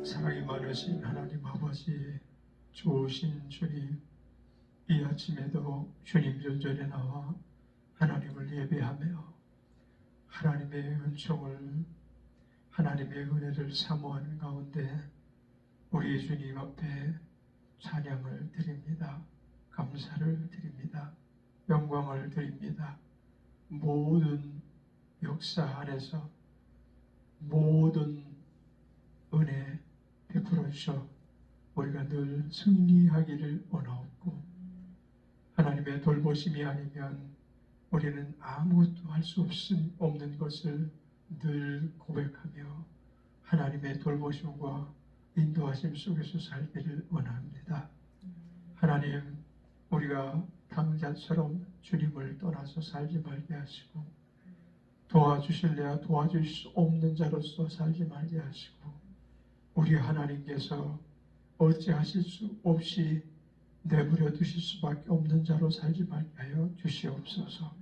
사랑이 많으신 하나님 아버지, 좋으신 주님, 이 아침에도 주님 전전에 나와 하나님을 예배하며 하나님의 은총을, 하나님의 은혜를 사모하는 가운데 우리 주님 앞에 찬양을 드립니다. 감사를 드립니다. 영광을 드립니다. 모든 역사 안에서 모든 은혜 베풀어 주셔 우리가 늘 승리하기를 원하옵고, 하나님의 돌보심이 아니면 우리는 아무것도 할 수 없는 것을 늘 고백하며 하나님의 돌보심과 인도하심 속에서 살기를 원합니다. 하나님, 우리가 당자처럼 주님을 떠나서 살지 말게 하시고, 도와주실래야 도와줄 수 없는 자로서 살지 말게 하시고, 우리 하나님께서 어찌하실 수 없이 내버려 두실 수밖에 없는 자로 살지 말게 하여 주시옵소서.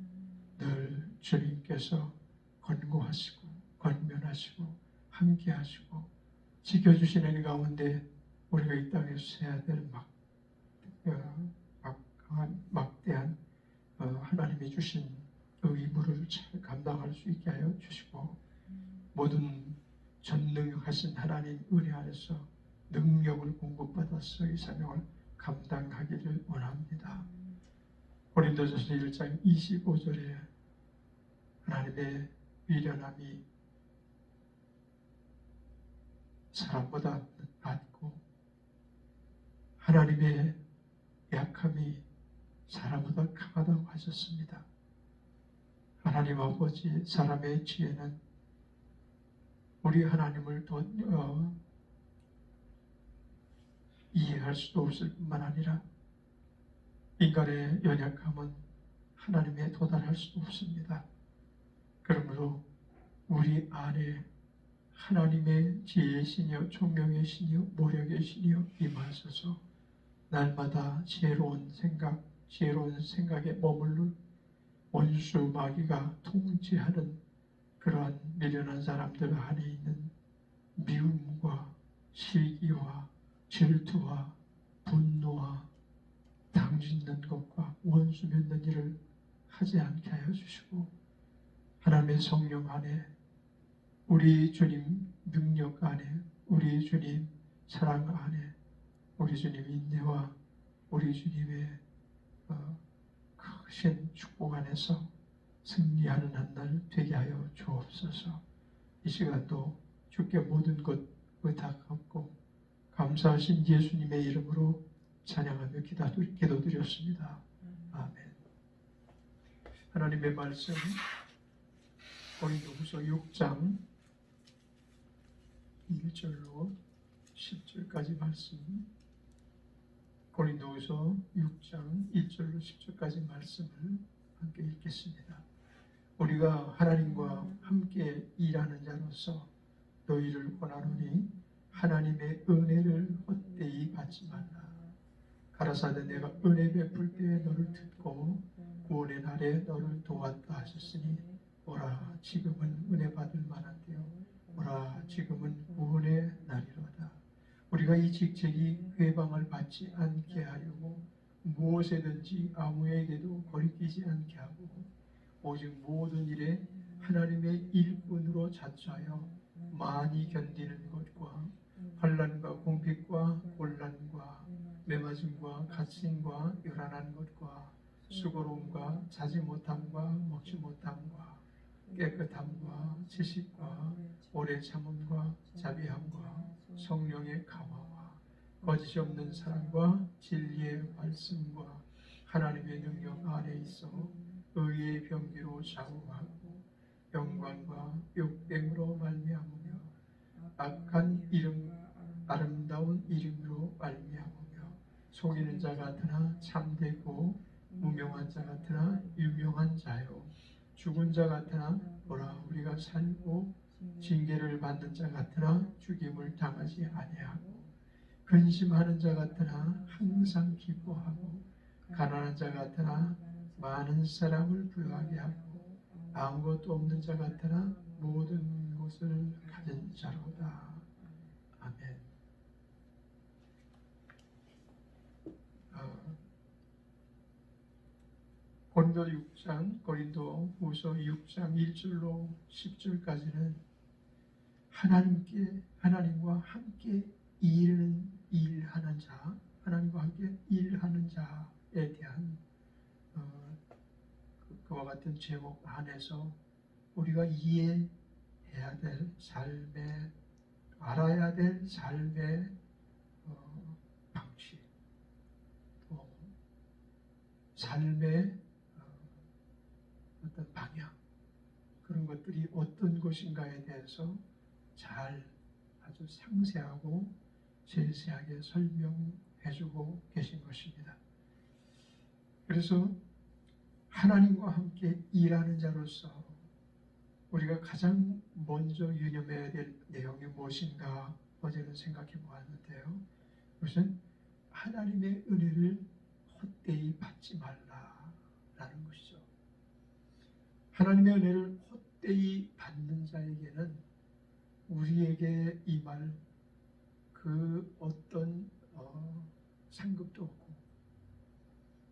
늘 주님께서 권고하시고 권면하시고 함께하시고 지켜주시는 가운데 우리가 이 땅에서 해야 될 막대한 하나님이 주신 의무를 잘 감당할 수 있게 하여 주시고, 모든 전능하신 하나님 은혜 안에서 능력을 공급받아서 이 사명을 감당하기를 원합니다. 고린도전서 1장 25절에 하나님의 미련함이 사람보다 낫고 하나님의 약함이 사람보다 강하다고 하셨습니다. 하나님 아버지, 사람의 지혜는 우리 하나님을 이해할 수도 없을 뿐만 아니라 인간의 연약함은 하나님에 도달할 수도 없습니다. 그러므로 우리 안에 하나님의 지혜의 신이여 총명의 신이여 모력의 신이여 임하소서. 날마다 지혜로운 생각에 머물러 원수 마귀가 통치하는 그러한 미련한 사람들 안에 있는 미움과 시기와 질투와 분노와 당짓는 것과 원수 맺는 일을 하지 않게 하여 주시고, 하나님의 성령 안에, 우리 주님 능력 안에, 우리 주님 사랑 안에, 우리 주님 인내와 우리 주님의 크신 축복 안에서 승리하는 한 날 되게 하여 주옵소서. 이 시간도 주께 모든 것 의탁하고 감사하신 예수님의 이름으로 찬양하며 기도드렸습니다. 아멘. 하나님의 말씀 고린도후서 6장 1절로 10절까지 말씀, 고린도후서 6장 1절로 10절까지 말씀을 함께 읽겠습니다. 우리가 하나님과 함께 일하는 자로서 너희를 권하노니 하나님의 은혜를 헛되이 받지 말라. 가라사대 내가 은혜 베풀 때에 너를 듣고 구원의 날에 너를 도왔다 하셨으니, 오라 지금은 은혜 받을 만한 때요, 오라 지금은 구원의 날이로다. 우리가 이 직책이 회방을 받지 않게 하려고 무엇에든지 아무에게도 거리끼지 않게 하고, 오직 모든 일에 하나님의 일꾼으로 자처하여 많이 견디는 것과 환난과 궁핍과 곤란과 매맞음과 갇힘과 요란한 것과 수고로움과 자지 못함과 먹지 못함과 깨끗함과 지식과 오래 참음과 자비함과 성령의 강화와 거짓이 없는 사랑과 진리의 말씀과 하나님의 능력 안에 있어 의의 병기로 좌우하고 영광과 욕됨으로 말미암으며 악한 이름 아름다운 이름으로 말미암으며 속이는 자 같으나 참되고 무명한 자 같으나 유명한 자요, 죽은 자 같으나 보라 우리가 살고 징계를 받는 자 같으나 죽임을 당하지 아니하고, 근심하는 자 같으나 항상 기뻐하고, 가난한 자 같으나 많은 사람을 부유하게 하고, 아무것도 없는 자 같으나 모든 것을 가진 자로다. 아멘. 고린도 후서 6장 1절로 10절까지는 하나님과 함께 일하는 자, 하나님과 함께 일하는 자에 대한 그와 같은 제목 안에서 우리가 이해해야 될 삶의, 알아야 될 삶의 방식, 또 삶의 어떤 방향, 그런 것들이 어떤 것인가에 대해서 잘 아주 상세하고 세세하게 설명해주고 계신 것입니다. 그래서 하나님과 함께 일하는 자로서 우리가 가장 먼저 유념해야 될 내용이 무엇인가 어제는 생각해 보았는데요. 그것은 하나님의 은혜를 헛되이 받지 말라라는 것이죠. 하나님의 은혜를 헛되이 받는 자에게는 우리에게 임할 그 어떤 상급도 없고,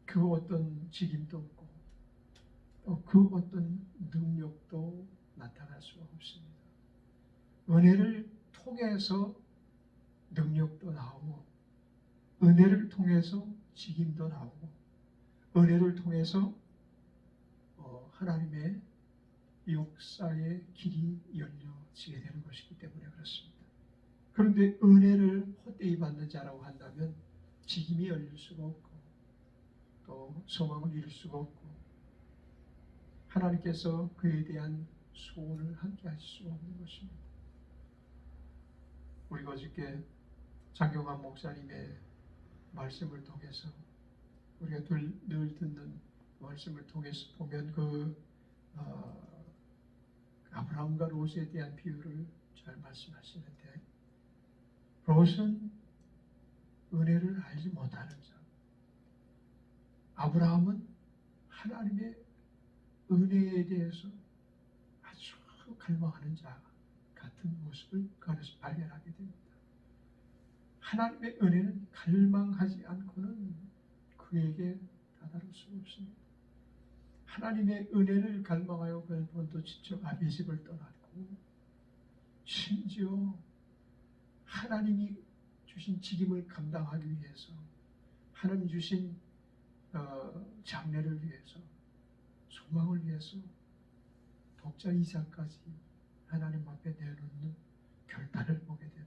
그 어떤 직임도 없고, 그 어떤 능력도 나타날 수가 없습니다. 은혜를 통해서 능력도 나오고, 은혜를 통해서 직임도 나오고, 은혜를 통해서 하나님의 역사의 길이 열려지게 되는 것이기 때문에 그렇습니다. 그런데 은혜를 헛되이 받는 자라고 한다면 직임이 열릴 수가 없고, 또 소망을 이룰 수가 없고, 하나님께서 그에 대한 소원을 함께 하실 수가 없는 것입니다. 우리가 어저께 장경환 목사님의 말씀을 통해서, 우리가 늘 듣는 말씀을 통해서 보면 아브라함과 롯에 대한 비유를 잘 말씀하시는데, 롯은 은혜를 알지 못하는 자, 아브라함은 하나님의 은혜에 대해서 아주 갈망하는 자 같은 모습을 그 안에서 발견하게 됩니다. 하나님의 은혜는 갈망하지 않고는 그에게 다다를 수가 없습니다. 하나님의 은혜를 갈망하여 그는 본토 친척 아비집을 떠났고, 심지어 하나님이 주신 직임을 감당하기 위해서, 하나님 주신 장래를 위해서, 소망을 위해서 독자 이삭까지 하나님 앞에 내놓는 결단을 보게 됩니다.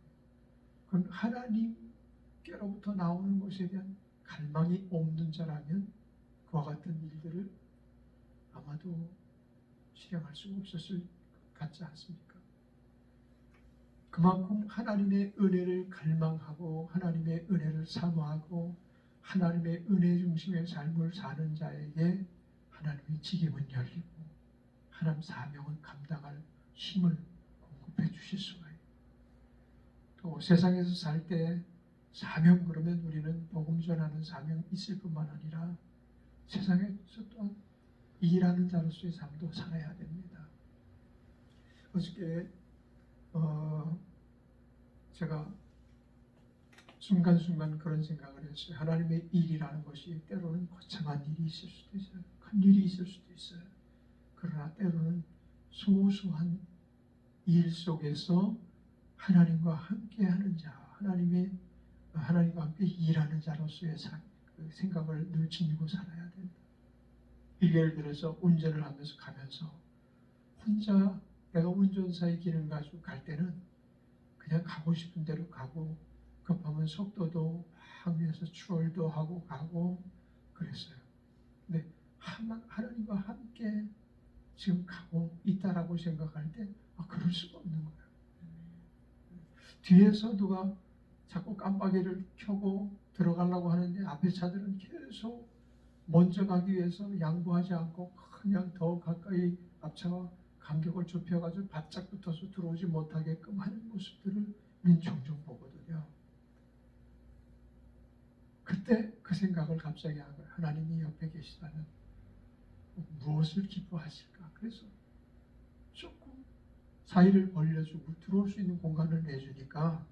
그럼 하나님께로부터 나오는 것에 대한 갈망이 없는 자라면 그와 같은 일들을 아마도 실행할 수 없었을 것 같지 않습니까? 그만큼 하나님의 은혜를 갈망하고, 하나님의 은혜를 사모하고, 하나님의 은혜 중심의 삶을 사는 자에게 하나님의 직임은 열리고, 하나님 사명을 감당할 힘을 공급해 주실 수가 있고, 또 세상에서 살 때 사명, 그러면 우리는 복음 전하는 사명이 있을 뿐만 아니라 세상에서 또한 일하는 자로서의 삶도 살아야 됩니다. 어저께 제가 순간순간 그런 생각을 했어요. 하나님의 일이라는 것이 때로는 거창한 일이 있을 수도 있어요. 큰 일이 있을 수도 있어요. 그러나 때로는 소소한 일 속에서 하나님과 함께하는 자, 하나님과 함께 일하는 자로서의 생각을 늘 지니고 살아야 된다. 예를 들어서 운전을 하면서 가면서 혼자 내가 운전사의 기능 가지고 갈 때는 그냥 가고 싶은 대로 가고, 급하면 속도도 확 내서 추월도 하고 가고 그랬어요. 근데 하나님과 함께 지금 가고 있다라고 생각할 때 그럴 수가 없는 거예요. 뒤에서 누가 자꾸 깜빡이를 켜고 들어가려고 하는데 앞에 차들은 계속 먼저 가기 위해서 양보하지 않고 그냥 더 가까이 앞차가 간격을 좁혀가지고 바짝 붙어서 들어오지 못하게끔 하는 모습들을 우리는 종종 보거든요. 그때 그 생각을 갑자기 한 거예요. 하나님이 옆에 계시다면 무엇을 기뻐하실까? 그래서 조금 사이를 벌려주고 들어올 수 있는 공간을 내주니까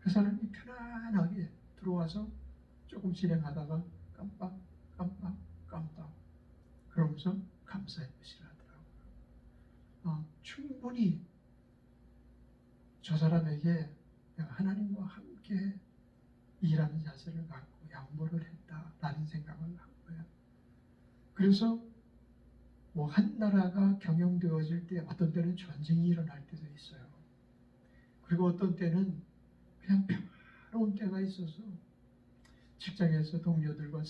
그 사람이 편안하게 들어와서 조금 진행하다가 깜빡 그러면서 감사의 것이라 하더라고요. 충분히 저 사람에게 내가 하나님과 함께 일하는 자세를 갖고 양보를 했다라는 생각을 한 거예요. 그래서 뭐 한 나라가 경영되어질 때 어떤 때는 전쟁이 일어날 때도 있어요. 그리고 어떤 때는 그냥 평화로운 때가 있어서 직장에서 동료들과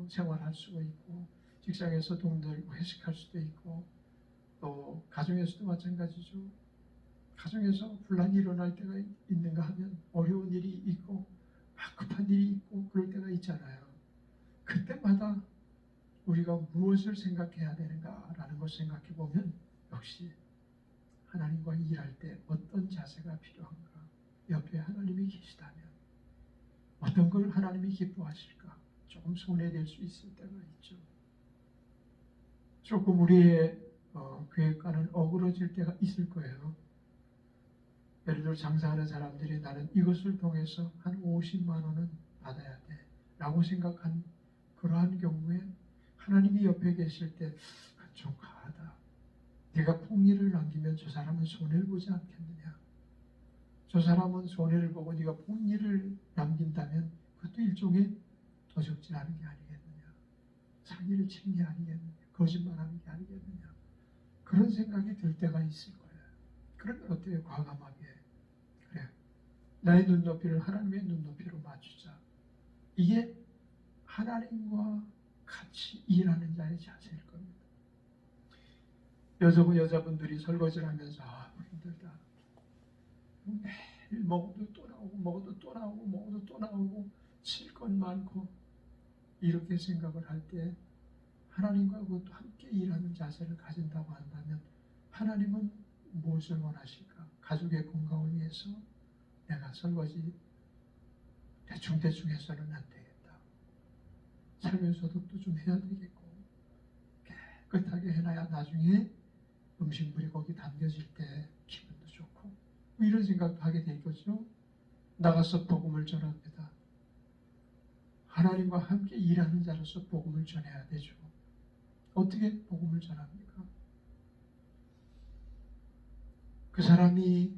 생활할 수가 있고, 직장에서 동료들과 회식할 수도 있고, 또 가정에서도 마찬가지죠. 가정에서 분란이 일어날 때가 있는가 하면 어려운 일이 있고 급한 일이 있고 그럴 때가 있잖아요. 그때마다 우리가 무엇을 생각해야 되는가라는 것을 생각해 보면 역시 하나님과 일할 때 어떤 자세가 필요한가, 옆에 하나님이 계시다면 어떤 걸 하나님이 기뻐하실까 조금 손해될 수 있을 때가 있죠. 조금 우리의 계획과는 어그러질 때가 있을 거예요. 예를 들어 장사하는 사람들이 나는 이것을 통해서 한 50만 원은 받아야 돼 라고 생각한 그러한 경우에 하나님이 옆에 계실 때 좀 과하다. 네가 폭리를 남기면 저 사람은 손해를 보지 않겠느냐. 저 사람은 손해를 보고 네가 폭리를 남긴다면 그것도 일종의 도적질하는 게 아니겠느냐. 사기를 치는 게 아니겠느냐. 거짓말하는 게 아니겠느냐. 그런 생각이 들 때가 있을 거예요. 그러면 어때요? 과감하게 그래, 나의 눈높이를 하나님의 눈높이로 맞추자. 이게 하나님과 같이 일하는 자의 자세일 겁니다. 여자분들이 설거지를 하면서 힘들다. 매일 먹어도 또 나오고 먹어도 또 나오고 먹어도 또 나오고 칠 건 많고 이렇게 생각을 할 때 하나님과 그것도 함께 일하는 자세를 가진다고 한다면 하나님은 무엇을 원하실까? 가족의 건강을 위해서 내가 설거지 대충 해서는 안 되겠다. 삶의 소득도 좀 해야 되겠고 깨끗하게 해놔야 나중에 음식물이 거기 담겨질 때 기분도 좋고 뭐 이런 생각도 하게 되겠죠. 나가서 복음을 전합니다. 하나님과 함께 일하는 자로서 복음을 전해야 되죠. 어떻게 복음을 전합니까? 그 사람이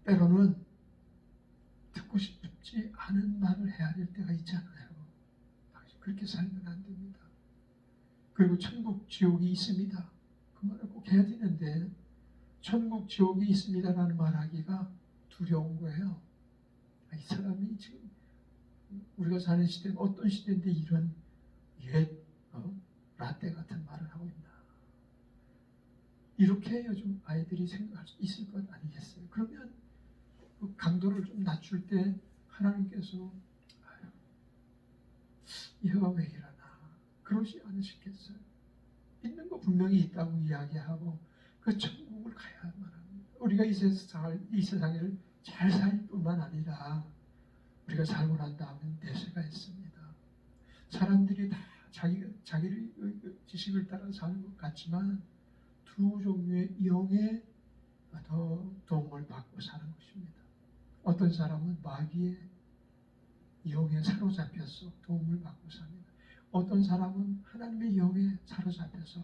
때로는 듣고 싶지 않은 말을 해야 될 때가 있잖아요. 그렇게 살면 안 됩니다. 그리고 천국, 지옥이 있습니다. 그 말을 꼭 해야 되는데 천국, 지옥이 있습니다라는 말하기가 두려운 거예요. 이 사람이 지금 우리가 사는 시대가 어떤 시대인데 이런 옛 라떼 같은 말을 하고 있나. 이렇게 요즘 아이들이 생각할 수 있을 것 아니겠어요? 그러면 그 강도를 좀 낮출 때 하나님께서 얘가 왜 이러나 그러지 않으시겠어요? 있는 거 분명히 있다고 이야기하고 그 천국을 가야만 합니다. 우리가 이 세상을 잘 살 뿐만 아니라 우리가 살고 난 다음에 내세가 있습니다. 사람들이 다 자기의 지식을 따라 사는 것 같지만 두 종류의 영에 더 도움을 받고 사는 것입니다. 어떤 사람은 마귀의 영에 사로잡혀서 도움을 받고 삽니다. 어떤 사람은 하나님의 영에 사로잡혀서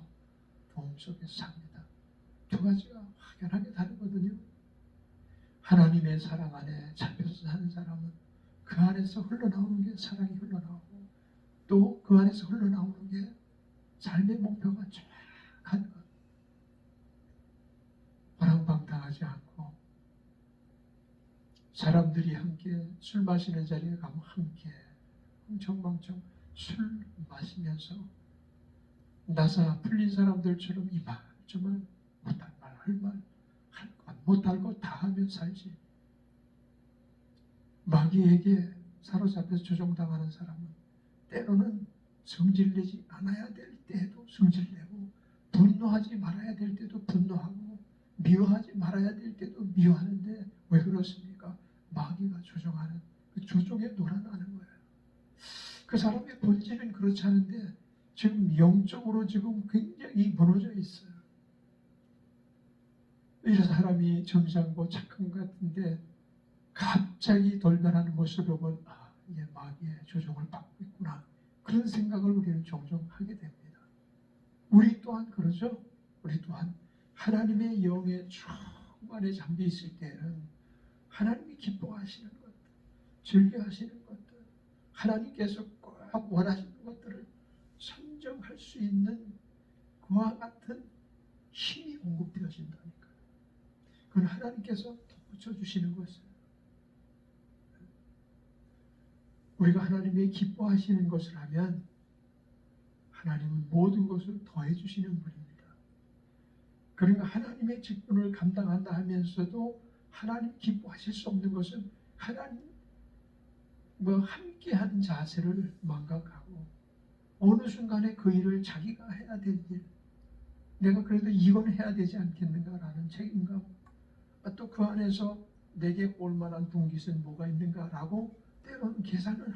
도움 속에서 삽니다. 두 가지가 확연하게 다르거든요. 하나님의 사랑 안에 잡혀서 사는 사람은 그 안에서 흘러나오는 게 사랑이 흘러나오고 또 그 안에서 흘러나오는 게 삶의 목표가 정확한 것. 허랑방탕하지 않고 사람들이 함께 술 마시는 자리에 가면 함께 흥청망청 술 마시면서 나사 풀린 사람들처럼 이 말 저 말 못할 말 할 말 할 것 못할 것 다 하며 살지. 마귀에게 사로잡혀서 조종당하는 사람은 때로는 성질내지 않아야 될 때에도 성질내고 분노하지 말아야 될 때도 분노하고 미워하지 말아야 될 때도 미워하는데 왜 그렇습니까? 마귀가 조종하는 그 조종에 놀아나는 거예요. 그 사람의 본질은 그렇지 않은데 지금 영적으로 지금 굉장히 무너져 있어요. 이런 사람이 점잖고 착한 것 같은데 갑자기 돌변하는 모습을 보면 얘 마귀의 조종을 받고 있구나 그런 생각을 우리는 종종 하게 됩니다. 우리 또한 그러죠. 우리 또한 하나님의 영에 충만에 잠겨 있을 때는 하나님이 기뻐하시는 것들, 즐겨하시는 것들, 하나님께서 꼭 원하시는 것들을 선정할 수 있는 그와 같은 힘이 공급되어진다니까요. 그건 하나님께서 덧붙여 주시는 것이에요. 우리가 하나님의 기뻐하시는 것을 하면 하나님은 모든 것을 더해 주시는 분입니다. 그러니까 하나님의 직분을 감당한다 하면서도 하나님 기뻐하실 수 없는 것은 하나님과 함께하는 자세를 망각하고 어느 순간에 그 일을 자기가 해야 될 일, 내가 그래도 이건 해야 되지 않겠는가라는 책임감, 또 그 안에서 내게 올만한 분깃은 뭐가 있는가라고 때로는 계산을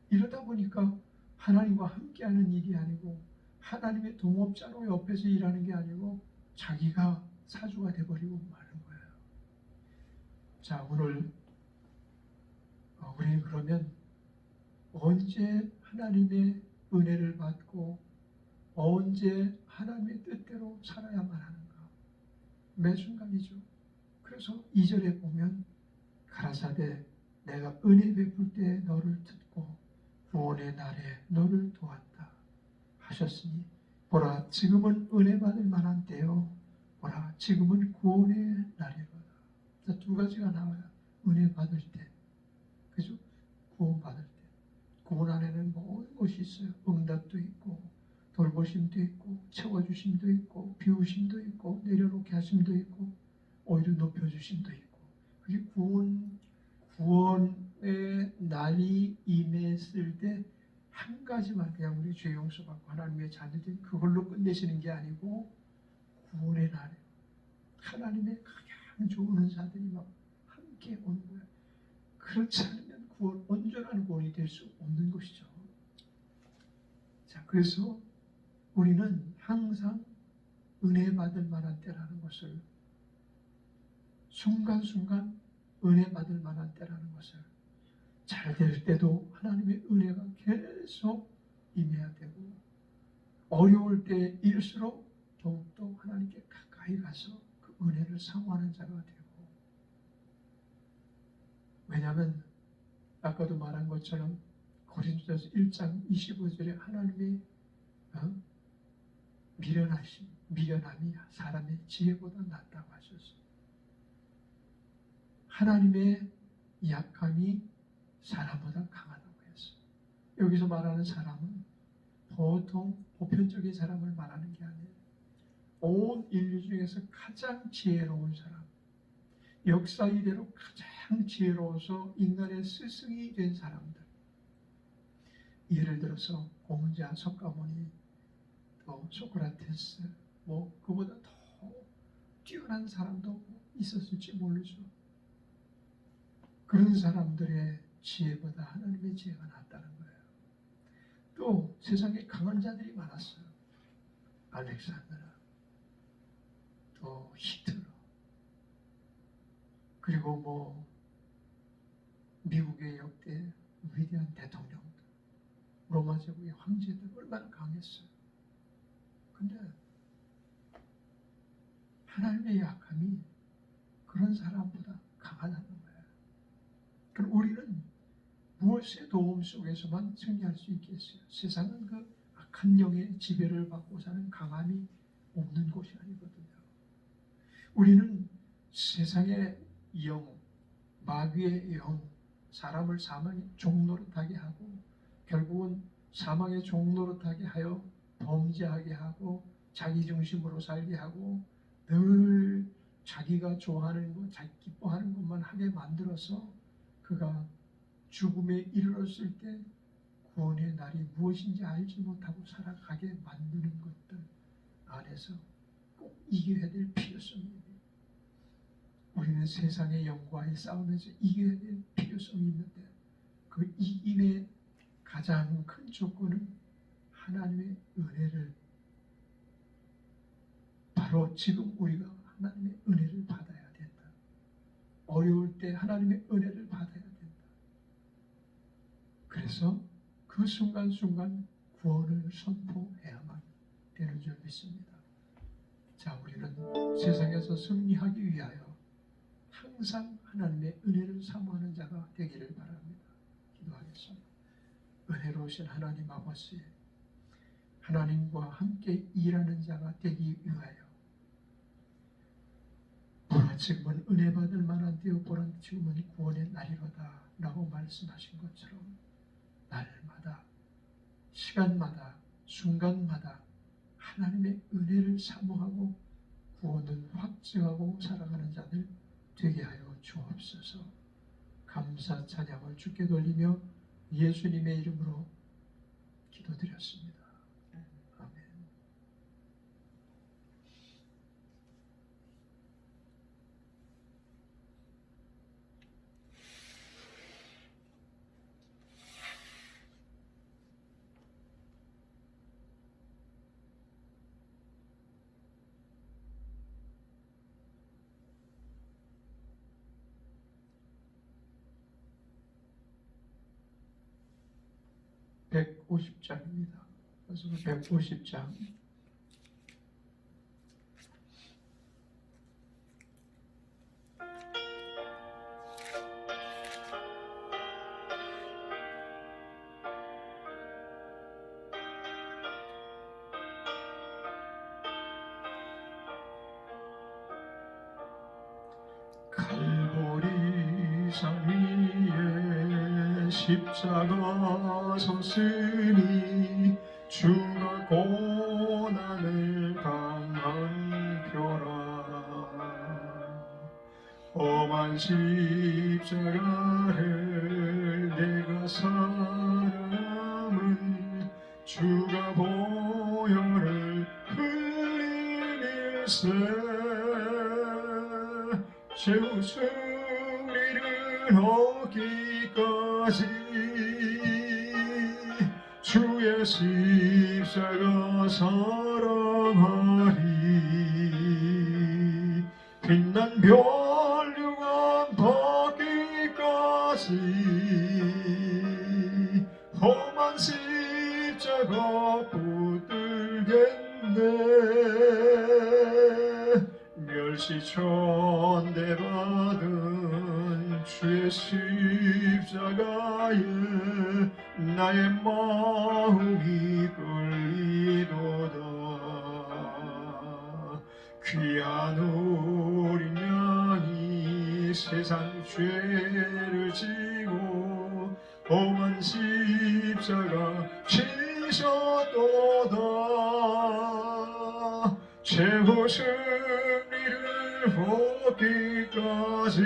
이러다 보니까 하나님과 함께하는 일이 아니고 하나님의 동업자로 옆에서 일하는 게 아니고 자기가 사주가 돼버리고 마는 거예요. 자, 오늘 우리는 그러면 언제 하나님의 은혜를 받고 언제 하나님의 뜻대로 살아야만 하는가? 매 순간이죠. 그래서 2절에 보면 가라사대 내가 은혜 베풀 때 너를 듣고 구원의 날에 너를 도왔다 하셨으니 보라 지금은 은혜 받을 만한 때요 보라 지금은 구원의 날이로다. 자, 두 가지가 나와요. 은혜 받을 때, 그죠? 구원 받을 때. 구원 안에는 모든 것이 있어요. 응답도 있고 돌보심도 있고 채워주심도 있고 비우심도 있고 내려놓게 하심도 있고 오히려 높여주심도 있고 그게 구원의 날이 임했을 때 한 가지만 그냥 우리 죄 용서받고 하나님의 자녀들 그걸로 끝내시는 게 아니고 구원의 날에 하나님의 가장 좋은 은사들이 막 함께 오는 거예요. 그렇지 않으면 온전한 구원이 될 수 없는 것이죠. 자, 그래서 우리는 항상 은혜 받을 만한 때라는 것을 순간순간 은혜 받을 만한 때라는 것을 잘 될 때도 하나님의 은혜가 계속 임해야 되고 어려울 때일수록 더욱더 하나님께 가까이 가서 그 은혜를 사모하는 자가 되고 왜냐하면 아까도 말한 것처럼 고린도전서 1장 25절에 하나님의 미련함이 사람의 지혜보다 낫다고 하셨어요. 하나님의 약함이 사람보다 강하다고 했어요. 여기서 말하는 사람은 보통 보편적인 사람을 말하는 게 아니에요. 온 인류 중에서 가장 지혜로운 사람, 역사 이래로 가장 지혜로워서 인간의 스승이 된 사람들, 예를 들어서 공자, 석가모니, 또 소크라테스, 그보다 더 뛰어난 사람도 있었을지 모르죠. 그런 사람들의 지혜보다 하나님의 지혜가 낫다는 거예요. 또 세상에 강한 자들이 많았어요. 알렉산드라, 또 히틀러, 그리고 미국의 역대 위대한 대통령들, 로마 제국의 황제들 얼마나 강했어요. 근데 하나님의 약함이 그런 사람보다 강하다는 거예요. 그럼 우리는 무엇의 도움 속에서만 승리할 수 있겠어요? 세상은 그 악한 영의 지배를 받고 사는 강함이 없는 곳이 아니거든요. 우리는 세상의 영, 마귀의 영, 사람을 사망의 종노릇하게 하고 결국은 사망의 종노릇하게 하여 범죄하게 하고 자기 중심으로 살게 하고 늘 자기가 좋아하는 것, 자기 기뻐하는 것만 하게 만들어서 그가 죽음에 이르렀을 때 구원의 날이 무엇인지 알지 못하고 살아가게 만드는 것들 안에서 꼭 이겨야 될 필요성이 있는, 우리는 세상의 영과의 싸움에서 이겨야 될 필요성이 있는데 그 이김의 가장 큰 조건은 하나님의 은혜를, 바로 지금 우리가 하나님의 은혜를 받아야 된다. 어려울 때 하나님의 은혜를 받아야 된다. 그래서 그 그 순간순간 구원을 선포해야만 되는 줄 믿습니다. 자, 우리는 세상에서 승리하기 위하여 항상 하나님의 은혜를 사모하는 자가 되기를 바랍니다. 기도하겠습니다. 은혜로우신 하나님 아버지, 하나님과 함께 일하는 자가 되기 위하여 보라 지금은 은혜 받을 만한 때요 보라 지금은 구원의 날이로다 라고 말씀하신 것처럼 날마다 시간마다 순간마다 하나님의 은혜를 사모하고 구원을 확증하고 살아가는 자들 되게 하여 주옵소서. 감사 찬양을 주께 돌리며 예수님의 이름으로 기도드렸습니다. 아멘. (150장입니다) 그래서 150장 갈보리산 위에 십자가 섰으니 주가 고난을 당한 표라. 험한 십자가를 내가 살아남은 주가 보혈을 흘리밀세 최후 승리를 얻기까지 주의 십자가 사랑하리. 빛난 멸류관 받기까지 험한 십자가 붙들겠네. 멸시천대 받은 주의 십자가에 나의 마음이 끌리도다. 귀한 어린 양이 세상 죄를 지고 험한 십자가 지셨도다. 최후 승리를 얻기까지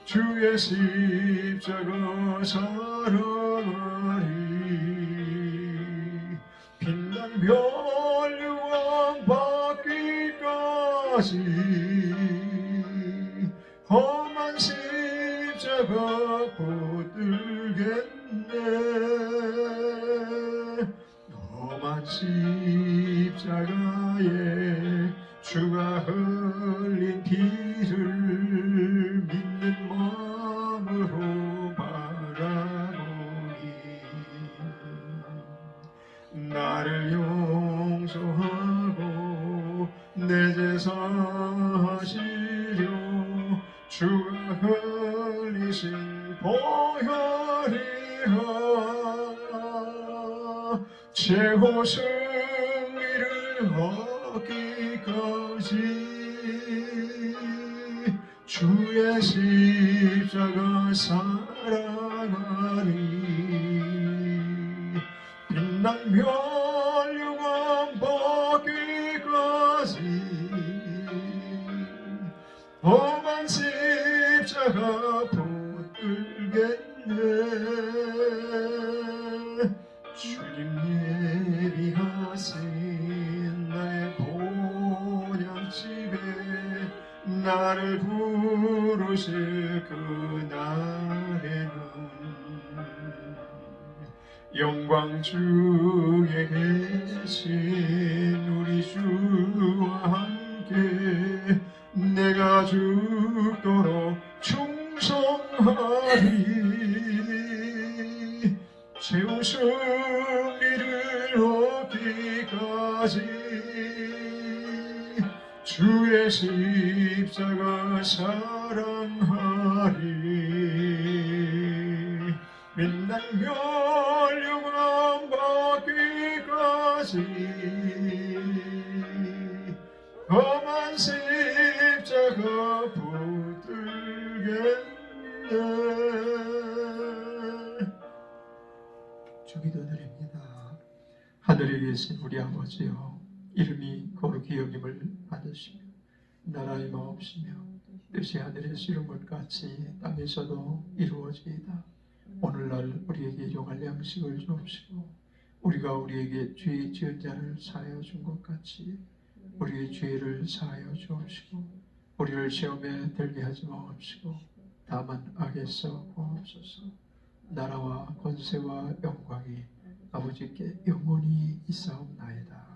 주의 십자가 사랑하리. 빛난 멸류관 받기까지 험한 십자가 붙들겠네. 험한 십자가에 주가 흘린 피를 믿는 마음으로 바라보니 나를 용서하고 내 제사 하시려 주가 흘리신 보혈이라. 최후 승리를 얻기까지 주의 십자가 사랑하리. 빛난 멸류관 받기까지 험한 십자가 붙들겠네. 주님 예비하신 나의 본향집에 나를 부르실 그날에는 영광 중에 계신 우리 주와 함께 내가 죽도록 충성하리. 십자가 사랑하리 맨날 영원 받기까지 험한 십자가 붙들겠네. 주기도드립니다. 하늘에 계신 우리 아버지여, 이름이 거룩히 여김을 받으시며 나라의 마옵시며 뜻이 하늘에서 이룬 것 같이 땅에서도 이루어지이다. 오늘날 우리에게 일용할 양식을 주옵시고 우리가 우리에게 죄 지은 자를 사하여 준 것 같이 우리의 죄를 사하여 주옵시고 우리를 시험에 들게 하지 마옵시고 다만 악에서 구하옵소서. 나라와 권세와 영광이 아버지께 영원히 있사옵나이다.